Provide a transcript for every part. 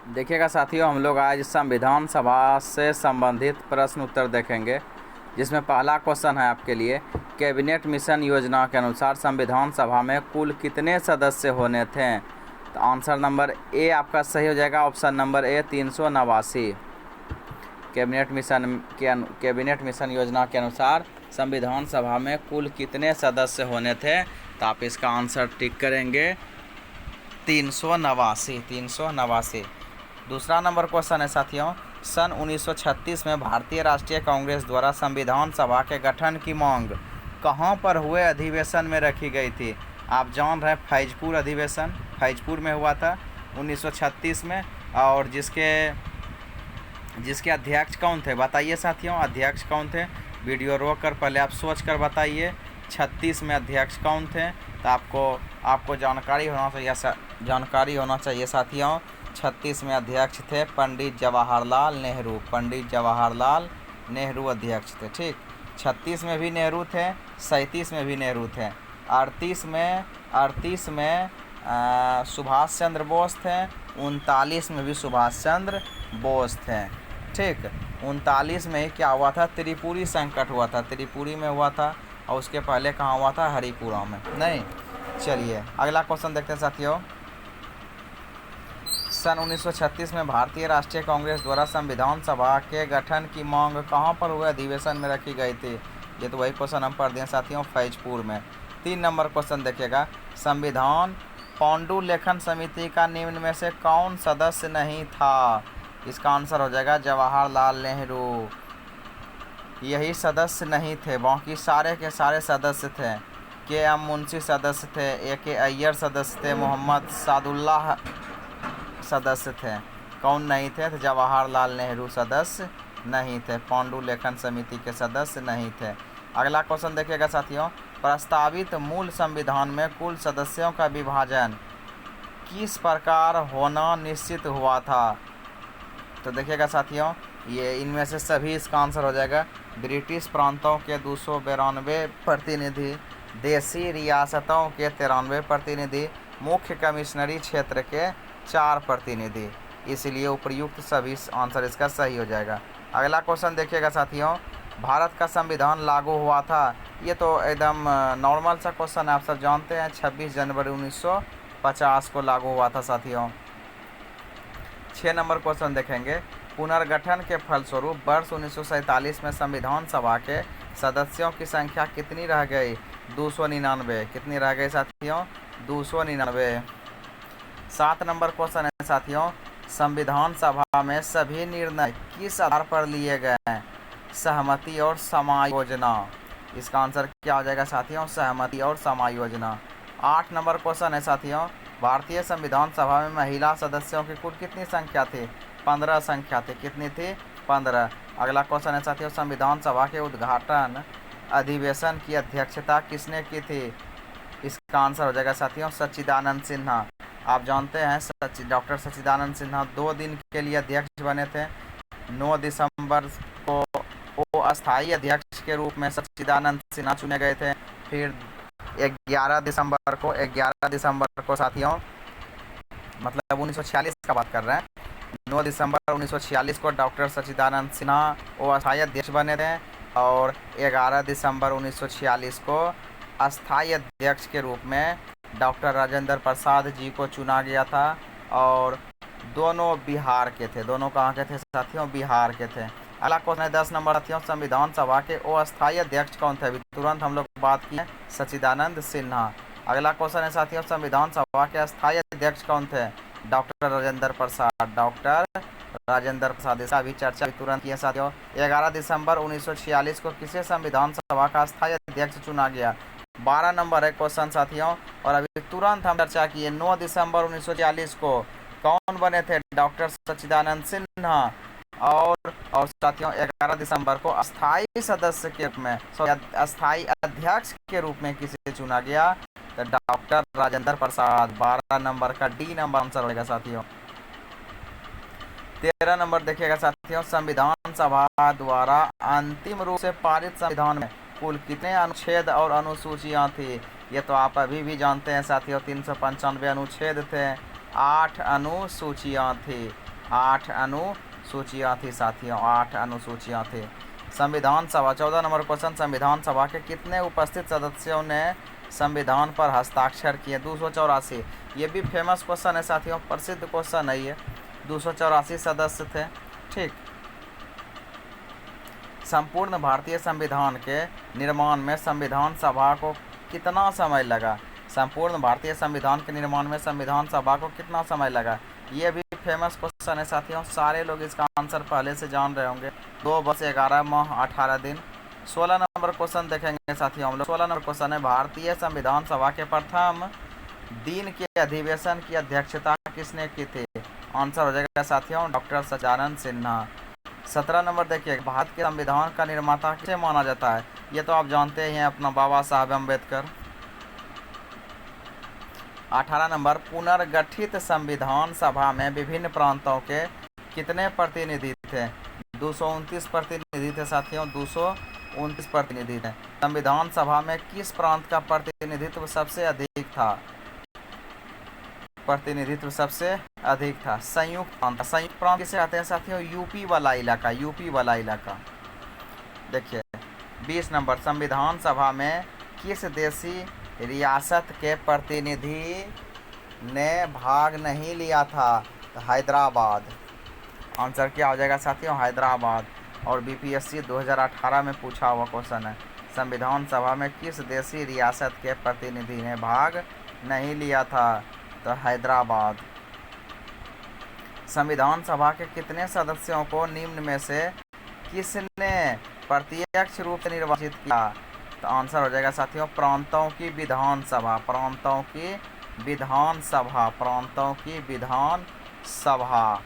देखिएगा साथियों, हम लोग आज संविधान सभा से संबंधित प्रश्न उत्तर देखेंगे, जिसमें पहला क्वेश्चन है आपके लिए। कैबिनेट मिशन योजना के अनुसार संविधान सभा में कुल कितने सदस्य होने थे? तो आंसर नंबर ए आपका सही हो जाएगा। Option number A 389। Cabinet mission योजना के अनुसार संविधान सभा में कुल कितने सदस्य होने थे? तो आप इसका आंसर टिक करेंगे 389। दूसरा नंबर क्वेश्चन है साथियों, सन 1936 में भारतीय राष्ट्रीय कांग्रेस द्वारा संविधान सभा के गठन की मांग कहाँ पर हुए अधिवेशन में रखी गई थी? आप जान रहे हैं, फैजपुर अधिवेशन फैजपुर में हुआ था 1936 में। और जिसके अध्यक्ष कौन थे बताइए साथियों, अध्यक्ष कौन थे? वीडियो रोक कर पहले आप सोच कर बताइए 36 में अध्यक्ष कौन थे। तो आपको जानकारी होना चाहिए साथियों। 36 में अध्यक्ष थे पंडित जवाहरलाल नेहरू। पंडित जवाहरलाल नेहरू अध्यक्ष थे। ठीक, 36 में भी नेहरू थे, 37 में भी नेहरू थे, 38 में सुभाष चंद्र बोस थे, 39 में भी सुभाष चंद्र बोस थे। ठीक, 39 में ही क्या हुआ था? त्रिपुरी संकट हुआ था, त्रिपुरी में हुआ था। और उसके पहले कहाँ हुआ था? हरिपुरा में। नहीं, चलिए अगला क्वेश्चन देखते हैं साथियों। सन 1936 में भारतीय राष्ट्रीय कांग्रेस द्वारा संविधान सभा के गठन की मांग कहाँ पर हुए अधिवेशन में रखी गई थी? ये तो वही क्वेश्चन हम पढ़ दिए साथियों, फैजपुर में। 3 नंबर क्वेश्चन देखिएगा, संविधान पांडुलेखन समिति का निम्न में से कौन सदस्य नहीं था? इसका आंसर हो जाएगा जवाहरलाल नेहरू। यही सदस्य नहीं थे, बाकी सारे के सारे सदस्य थे। के.एम. मुंशी सदस्य थे, ए.के. अय्यर सदस्य थे, मोहम्मद सादुल्लाह सदस्य थे। कौन नहीं थे? तो जवाहरलाल नेहरू सदस्य नहीं थे, पांडुलेखन समिति के सदस्य नहीं थे। अगला क्वेश्चन देखिएगा साथियों, प्रस्तावित मूल संविधान में कुल सदस्यों का विभाजन किस प्रकार होना निश्चित हुआ था? तो देखिएगा साथियों, ये इनमें से सभी इसका आंसर हो जाएगा। ब्रिटिश प्रांतों के 292 प्रतिनिधि, देसी रियासतों के 93 प्रतिनिधि, मुख्य कमिश्नरी क्षेत्र के 4 प्रतिनिधि। इसलिए उपयुक्त सभी आंसर इसका सही हो जाएगा। अगला क्वेश्चन देखिएगा साथियों, भारत का संविधान लागू हुआ था? ये तो एकदम नॉर्मल सा क्वेश्चन है, आप सब जानते हैं। 26 जनवरी 1950 को लागू हुआ था साथियों। 6 नंबर क्वेश्चन देखेंगे, पुनर्गठन के फलस्वरूप वर्ष 1947 में संविधान सभा के सदस्यों की संख्या कितनी रह गई? 299। कितनी रह गई साथियों? 299। 7 नंबर क्वेश्चन है साथियों, संविधान सभा में सभी निर्णय किस आधार पर लिए गए हैं? सहमति और समायोजना। इसका आंसर क्या हो जाएगा साथियों? सहमति और समायोजना। 8 नंबर क्वेश्चन है साथियों, भारतीय संविधान सभा में महिला सदस्यों की कुल कितनी संख्या थी? 15 संख्या थी। कितनी थी? 15। अगला क्वेश्चन है साथियों, संविधान सभा के उद्घाटन अधिवेशन की अध्यक्षता किसने की थी? इसका आंसर हो जाएगा साथियों सच्चिदानंद सिन्हा। आप जानते हैं डॉक्टर सच्चिदानंद सिन्हा 2 दिन के लिए अध्यक्ष बने थे। 9 दिसंबर को वो अस्थायी अध्यक्ष के रूप में सच्चिदानंद सिन्हा चुने गए थे। फिर 11 दिसंबर को साथियों, मतलब 1946 का बात कर रहे हैं, 9 दिसंबर 1946 को डॉक्टर सच्चिदानंद सिन्हा वो अस्थायी अध्यक्ष बने थे। और 11 दिसंबर 1946 को अस्थायी अध्यक्ष के रूप में डॉक्टर राजेंद्र प्रसाद जी को चुना गया था। और दोनों बिहार के थे। दोनों कहाँ के थे साथियों? बिहार के थे। अगला क्वेश्चन है 10 नंबर साथियों, संविधान सभा के अस्थायी अध्यक्ष कौन थे? अभी तुरंत हम लोग बात किए, सच्चिदानंद सिन्हा। अगला क्वेश्चन है साथियों, संविधान सभा के अस्थायी अध्यक्ष कौन थे? डॉक्टर राजेंद्र प्रसाद। डॉक्टर राजेंद्र प्रसाद, इसका भी चर्चा तुरंत किए साथियों। 11 दिसंबर 1946 को किसे संविधान सभा का अस्थायी अध्यक्ष चुना गया? 12 नंबर है क्वेश्चन साथियों। और अभी तुरंत हम चर्चा किए, 9 दिसंबर 1946 को कौन बने थे? डॉक्टर सच्चिदानंद सिन्हा। और साथियों 11 दिसंबर को अस्थायी सदस्य के रूप में, अस्थायी अध्यक्ष के रूप में किसे चुना गया? तो डॉक्टर राजेंद्र प्रसाद। 12 नंबर का डी नंबर आंसर होगा साथियों। 13 नंबर देखिएगा साथियों, संविधान सभा द्वारा अंतिम रूप से पारित संविधान में कुल कितने अनुच्छेद और अनुसूचियां थी? ये तो आप अभी भी जानते हैं साथियों, 395 अनुच्छेद थे, 8 अनुसूचियां थी। 8 अनुसूचियाँ थी साथियों, 8 अनुसूचियाँ थी। संविधान सभा 14 नंबर क्वेश्चन, संविधान सभा के कितने उपस्थित सदस्यों ने संविधान पर हस्ताक्षर किए? 284। ये भी फेमस क्वेश्चन है साथियों, प्रसिद्ध क्वेश्चन है ये। 284 सदस्य थे। ठीक। संपूर्ण भारतीय संविधान के निर्माण में संविधान सभा को कितना समय लगा? संपूर्ण भारतीय संविधान के निर्माण में संविधान सभा को कितना समय लगा? ये भी फेमस क्वेश्चन है साथियों, सारे लोग इसका आंसर पहले से जान रहे होंगे। 2 वर्ष 11 माह 18 दिन। 16 नंबर क्वेश्चन देखेंगे साथियों हम लोग। 16 नंबर क्वेश्चन है, भारतीय संविधान सभा के प्रथम दिन के अधिवेशन की अध्यक्षता किसने की थी? आंसर हो जाएगा साथियों डॉक्टर सच्चिदानंद सिन्हा। 17 नंबर देखिए, भारत के संविधान का निर्माता किसे माना जाता है? ये तो आप जानते ही हैं, अपना बाबा साहब अम्बेडकर। 18 नंबर, पुनर्गठित संविधान सभा में विभिन्न प्रांतों के कितने प्रतिनिधि थे? 229 प्रतिनिधि थे साथियों, 229 प्रतिनिधि थे। संविधान सभा में किस प्रांत का प्रतिनिधित्व सबसे अधिक था? प्रतिनिधित्व सबसे अधिक था संयुक्त प्रांत। संयुक्त प्रांत किसे कहते हैं साथियों? यूपी वाला इलाका, यूपी वाला इलाका। देखिए 20 नंबर, संविधान सभा में किस देशी रियासत के प्रतिनिधि ने भाग नहीं लिया था? तो हैदराबाद। आंसर क्या हो जाएगा साथियों? हैदराबाद। और बीपीएससी 2018 में पूछा हुआ क्वेश्चन है, संविधान सभा में किस देशी रियासत के प्रतिनिधि ने भाग नहीं लिया था? तो हैदराबाद। संविधान सभा के कितने सदस्यों को निम्न में से किसने प्रत्यक्ष रूप से निर्वाचित किया? तो आंसर हो जाएगा साथियों प्रांतों की विधानसभा, प्रांतों की विधानसभा, प्रांतों की विधानसभा।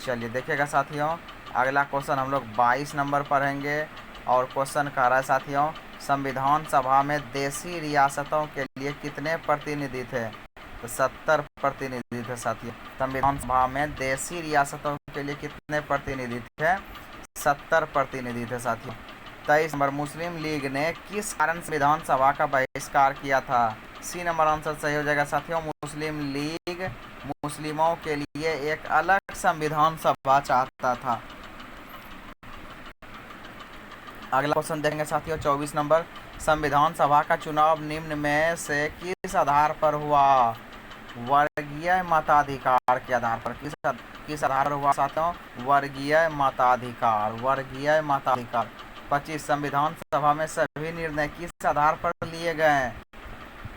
चलिए देखिएगा साथियों, अगला क्वेश्चन हम लोग 22 नंबर पढ़ेंगे और क्वेश्चन कह रहा है साथियों, संविधान सभा में देशी रियासतों के लिए कितने प्रतिनिधि थे? तो 70 प्रतिनिधि थे साथियों। संविधान सभा में देशी रियासतों के लिए कितने प्रतिनिधि थे? 70 प्रतिनिधि थे साथियों। 23 नंबर, मुस्लिम लीग ने किस कारण संविधान सभा का बहिष्कार किया था? सी नंबर आंसर सही हो जाएगा साथियों, मुस्लिम लीग मुस्लिमों के लिए एक अलग संविधान सभा चाहता था। अगला क्वेश्चन देखेंगे साथियों 24 नंबर, संविधान सभा का चुनाव निम्न में से किस आधार पर हुआ? वर्गीय मताधिकार के आधार पर। किस आधार पर हुआ साथियों? वर्गीय मताधिकार, वर्गीय मताधिकार। 25, संविधान सभा में सभी निर्णय किस आधार पर लिए गए?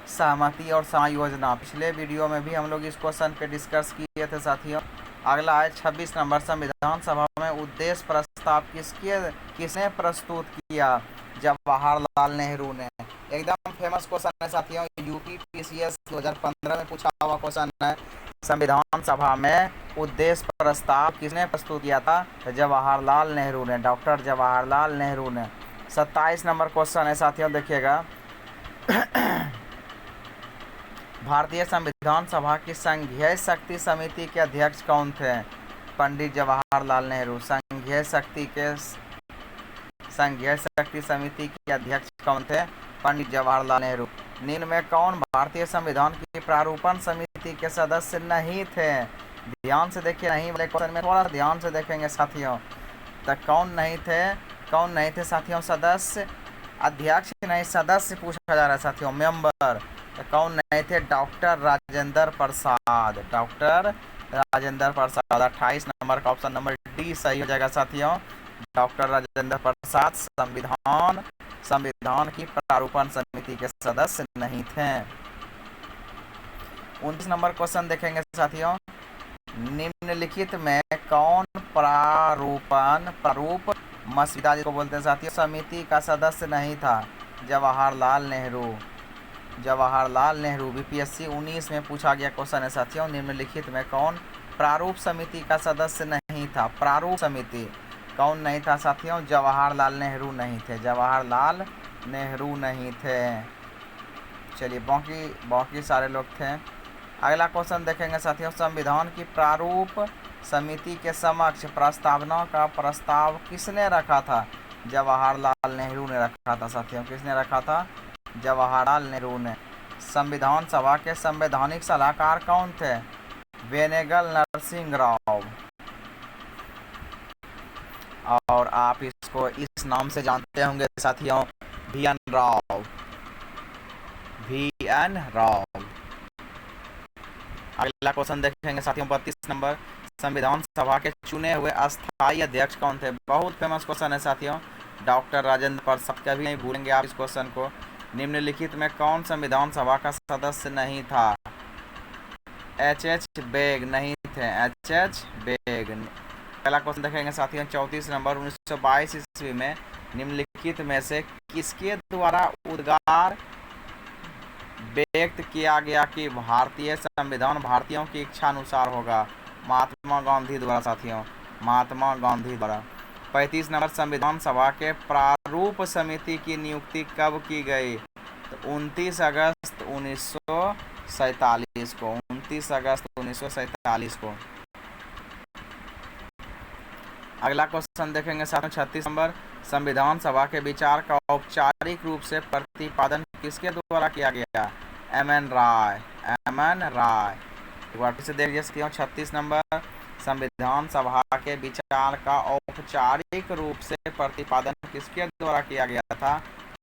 सहमति और समायोजना। पिछले वीडियो में भी हम लोग इस क्वेश्चन पे डिस्कस किए थे साथियों। अगला है 26 नंबर, संविधान सभा में उद्देश्य प्रस्ताव किसने प्रस्तुत किया? जवाहरलाल नेहरू ने। एकदम फेमस क्वेश्चन है साथियों, यूपी पीसीएस 2015 में पूछा हुआ क्वेश्चन है। संविधान सभा में उद्देश्य प्रस्ताव किसने प्रस्तुत किया था? जवाहरलाल नेहरू ने, डॉक्टर जवाहरलाल नेहरू ने। 27 नंबर क्वेश्चन है साथियों, देखिएगा भारतीय संविधान सभा की संघीय शक्ति समिति के अध्यक्ष कौन थे? पंडित जवाहरलाल नेहरू। संघीय शक्ति समिति के अध्यक्ष कौन थे? पंडित जवाहरलाल नेहरू। निम्न में कौन भारतीय संविधान की प्रारूपण समिति के सदस्य नहीं थे? ध्यान से देखिए, नहीं वाले क्वेश्चन में थोड़ा ध्यान से देखेंगे साथियों। तो कौन नहीं थे साथियों? सदस्य, अध्यक्ष नहीं, सदस्य पूछा जा रहा है साथियों, मेंबर। तो कौन नहीं थे? Doctor Rajendra Prasad, doctor Rajendra Prasad. 28 number का ऑप्शन नंबर डी सही हो जाएगा साथियों, डॉक्टर राजेंद्र प्रसाद संविधान की प्रारूपण समिति के सदस्य नहीं थे। 29 नंबर क्वेश्चन देखेंगे साथियों, निम्नलिखित में कौन प्रारूप मसौदा जिसको बोलते हैं साथियों समिति का सदस्य नहीं था? जवाहरलाल नेहरू। बीपीएससी 19 में पूछा गया क्वेश्चन है साथियों, निम्नलिखित में कौन प्रारूप समिति का सदस्य नहीं था? प्रारूप समिति कौन नहीं था साथियों? जवाहरलाल नेहरू नहीं थे, जवाहरलाल नेहरू नहीं थे। चलिए बाकी सारे लोग थे। अगला क्वेश्चन देखेंगे साथियों, संविधान की प्रारूप समिति के समक्ष प्रस्तावना का प्रस्ताव किसने रखा था? जवाहरलाल नेहरू ने रखा था साथियों। किसने रखा था? जवाहरलाल नेहरू ने। संविधान सभा के संवैधानिक सलाहकार कौन थे? वेनेगल नरसिंह राव। और आप इसको इस नाम से जानते होंगे साथियों, VN राव। VN राव। अगला क्वेश्चन देखेंगे साथियों 32 नंबर, संविधान सभा के चुने हुए अस्थायी अध्यक्ष कौन थे? बहुत फेमस क्वेश्चन है साथियों, डॉक्टर राजेंद्र प्रसाद। कभी नहीं भूलेंगे आप इस क्वेश्चन को। निम्नलिखित में कौन संविधान सभा का सदस्य नहीं था? H.H. बेग नहीं थे, H.H. बेग। पहला क्वेश्चन देखेंगे साथियों 34 नंबर, 1922 ईस्वी में निम्नलिखित में से किसके द्वारा उद्गार व्यक्त किया गया कि भारतीय संविधान भारतीयों की इच्छा अनुसार होगा? महात्मा गांधी द्वारा साथियों, महात्मा गांधी द्वारा। 35 नंबर, संविधान सभा के प्रारूप समिति की नियुक्ति कब की गई? तो 29 अगस्त 1947 को, 29 अगस्त 1947 को। अगला क्वेश्चन देखेंगे साथियों 36 नंबर, संविधान सभा के विचार का औपचारिक रूप से प्रतिपादन किसके द्वारा किया गया? M.N. राय, M.N. राय। एक बार फिर से देख लीजिए 36 नंबर, संविधान सभा के विचार का औपचारिक रूप से प्रतिपादन किसके द्वारा किया गया था?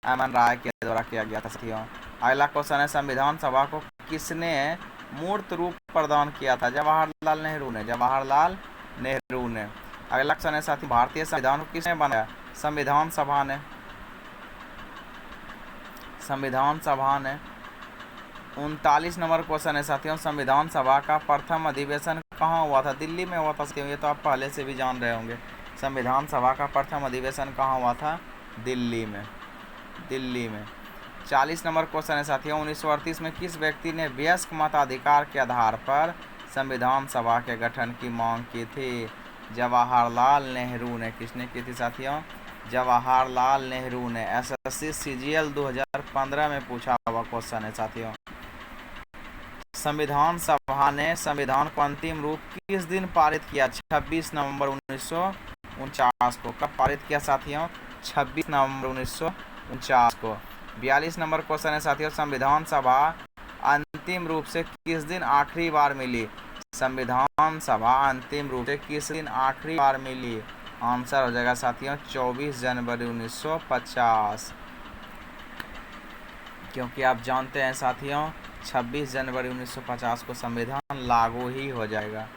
M.N. राय के द्वारा किया गया था साथियों। अगला क्वेश्चन है, संविधान सभा को किसने मूर्त रूप प्रदान किया था? जवाहरलाल नेहरू ने, जवाहरलाल नेहरू ने। अगला क्वेश्चन है साथी, भारतीय संविधान को किसने बनाया? संविधान सभा ने, संविधान सभा ने। 39 नंबर क्वेश्चन है साथियों, संविधान सभा का प्रथम अधिवेशन कहाँ हुआ था? दिल्ली में हुआ था साथियों, ये तो आप पहले से भी जान रहे होंगे। संविधान सभा का प्रथम अधिवेशन कहाँ हुआ था? दिल्ली में, दिल्ली में। 40 नंबर क्वेश्चन है साथियों, 1938 में किस व्यक्ति ने वयस्क मताधिकार के आधार पर संविधान सभा के गठन की मांग की थी? जवाहरलाल नेहरू ने। किसने की थी साथियों? जवाहरलाल नेहरू ने। SSC CGL 2015 में पूछा हुआ क्वेश्चन है साथियों। संविधान सभा ने संविधान को अंतिम रूप किस दिन पारित किया? 26 नवंबर 1949 को। कब पारित किया साथियों? 26 नवंबर 1949 को। 42 नंबर क्वेश्चन है साथियों, संविधान सभा अंतिम रूप से किस दिन आखिरी बार मिली? संविधान सभा अंतिम रूप से किस दिन आखिरी बार मिली? आंसर हो जाएगा साथियों 24 जनवरी 1950, क्योंकि आप जानते हैं साथियों 26 जनवरी 1950 को संविधान लागू ही हो जाएगा।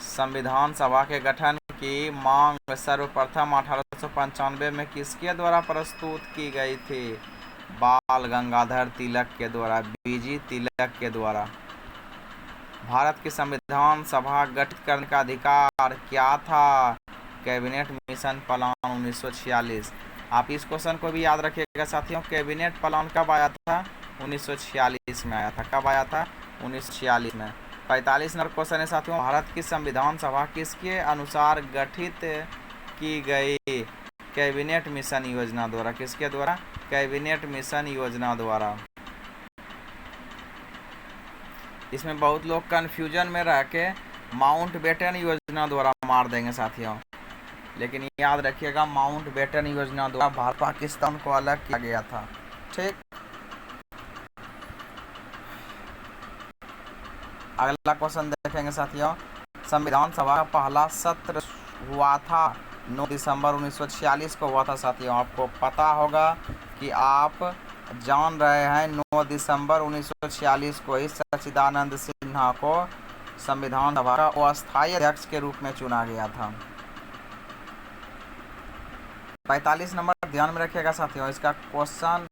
संविधान सभा के गठन की मांग सर्वप्रथम 1895 में किसके द्वारा प्रस्तुत की गई थी? बाल गंगाधर तिलक के द्वारा, BG तिलक के द्वारा। भारत की संविधान सभा गठित करने का अधिकार क्या था? Cabinet mission plan 1946। आप इस क्वेश्चन को भी याद रखिएगा साथियों, कैबिनेट प्लान कब आया था? 1946 में आया था। कब आया था? 1946 में। 45 नंबर क्वेश्चन है साथियों, भारत की संविधान सभा किसके अनुसार गठित की गई? कैबिनेट मिशन योजना द्वारा। किसके द्वारा? कैबिनेट मिशन योजना द्वारा। इसमें बहुत लोग कंफ्यूजन में रह के माउंटबेटन योजना द्वारा मार देंगे साथियों, लेकिन याद रखिएगा माउंटबेटन योजना द्वारा भारत पाकिस्तान को अलग किया गया था। ठीक। अगला क्वेश्चन देखेंगे साथियों, संविधान सभा का पहला सत्र हुआ था 9 दिसंबर 1946 को हुआ था साथियों। आपको पता होगा कि आप जान रहे हैं 9 दिसंबर 1946 को ही सच्चिदानंद सिन्हा को संविधान सभा का अस्थायी अध्यक्ष के रूप में चुना गया था। 45 नंबर ध्यान में रखिएगा साथियों, इसका क्वेश्चन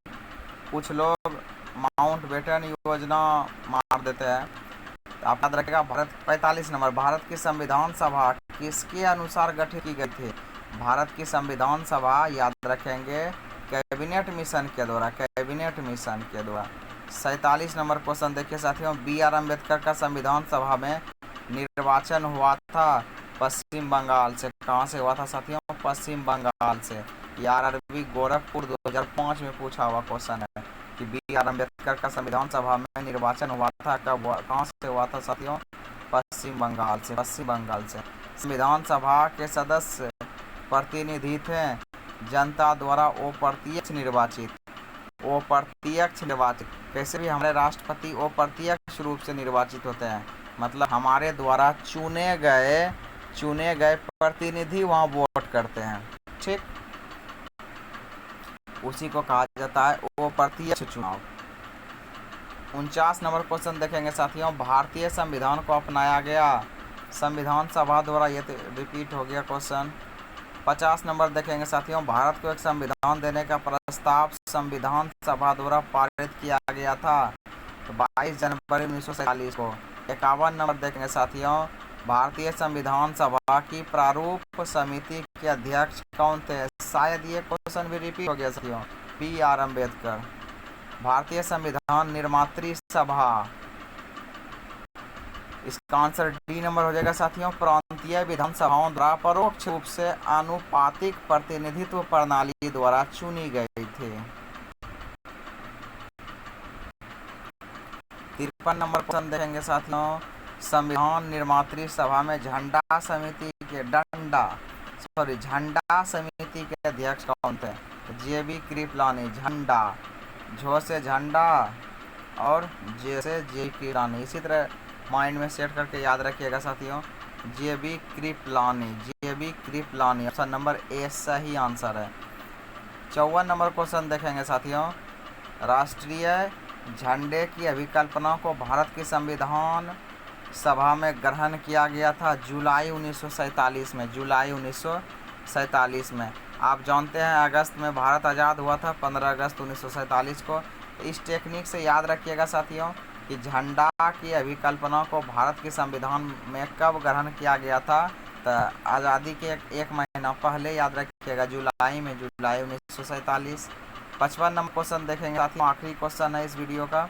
कुछ लोग माउंटबेटन योजना मार देते हैं, तो आप याद रखिएगा। 45 नंबर, भारत की संविधान सभा किसके अनुसार गठित की गई थी? भारत की संविधान सभा याद रखेंगे कैबिनेट मिशन के द्वारा, कैबिनेट मिशन के द्वारा। 47 नंबर क्वेश्चन देखिए साथियों, BR अम्बेडकर का संविधान सभा में निर्वाचन हुआ था पश्चिम बंगाल से। कहाँ से हुआ था साथियों? पश्चिम बंगाल से। RRB गोरखपुर 2005 में पूछा हुआ क्वेश्चन है कि BR अम्बेडकर का संविधान सभा में निर्वाचन हुआ था कब, कहाँ से हुआ था साथियों? पश्चिम बंगाल से, पश्चिम बंगाल से। संविधान सभा के सदस्य प्रतिनिधि थे जनता द्वारा अप्रत्यक्ष निर्वाचित, अप्रत्यक्ष निर्वाचित। कैसे भी हमारे राष्ट्रपति अप्रत्यक्ष रूप से निर्वाचित होते हैं, मतलब हमारे द्वारा चुने गए प्रतिनिधि वहाँ वोट करते हैं। ठीक, उसी को कहा जाता है वो प्रत्यक्ष चुनाव। 49 नंबर क्वेश्चन देखेंगे साथियों, भारतीय संविधान को अपनाया गया संविधान सभा द्वारा। ये तो रिपीट हो गया क्वेश्चन। 50 नंबर देखेंगे साथियों, भारत को एक संविधान देने का प्रस्ताव संविधान सभा द्वारा पारित किया गया था, तो 22 जनवरी 1947 को। 51 नंबर देखेंगे साथियों, भारतीय संविधान सभा की प्रारूप समिति के अध्यक्ष कौन थे? शायद ये क्वेश्चन भी रिपीट हो गया साथियों, BR अम्बेडकर। भारतीय संविधान निर्मात्री सभा, इसका आंसर डी नंबर हो जाएगा साथियों, प्रांतीय विधानसभाओं द्वारा परोक्ष रूप से आनुपातिक प्रतिनिधित्व प्रणाली द्वारा चुनी गई थी। 53 नंबर क्वेश्चन देखेंगे साथियों, संविधान निर्मात्री सभा में झंडा समिति के अध्यक्ष कौन थे? JB कृपलानी। झंडा, झो से झंडा और जे से जे कृपलानी, इसी तरह माइंड में सेट करके याद रखिएगा साथियों। JB Kripalani option number A सही आंसर है। 54 नंबर क्वेश्चन देखेंगे साथियों, राष्ट्रीय झंडे की अभिकल्पना को भारत की संविधान सभा में ग्रहण किया गया था जुलाई 1947 में। जुलाई 1947 में। आप जानते हैं अगस्त में भारत आज़ाद हुआ था, 15 अगस्त 1947 को। इस टेक्निक से याद रखिएगा साथियों कि झंडा की अभिकल्पना को भारत के संविधान में कब ग्रहण किया गया था, तो आज़ादी के एक महीना पहले। याद रखिएगा जुलाई 1947। 55 नंबर क्वेश्चन देखेंगे साथियों, आखिरी क्वेश्चन है इस वीडियो का।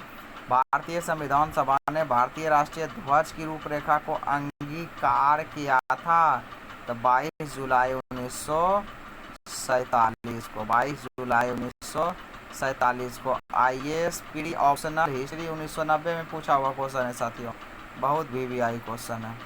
भारतीय संविधान सभा ने भारतीय राष्ट्रीय ध्वज की रूपरेखा को अंगीकार किया था, तो 22 जुलाई 1947 को। 22 जुलाई 1947 को। IAS PD ऑप्शनल हिस्ट्री 1990 में पूछा हुआ क्वेश्चन है साथियों, बहुत VVI क्वेश्चन है।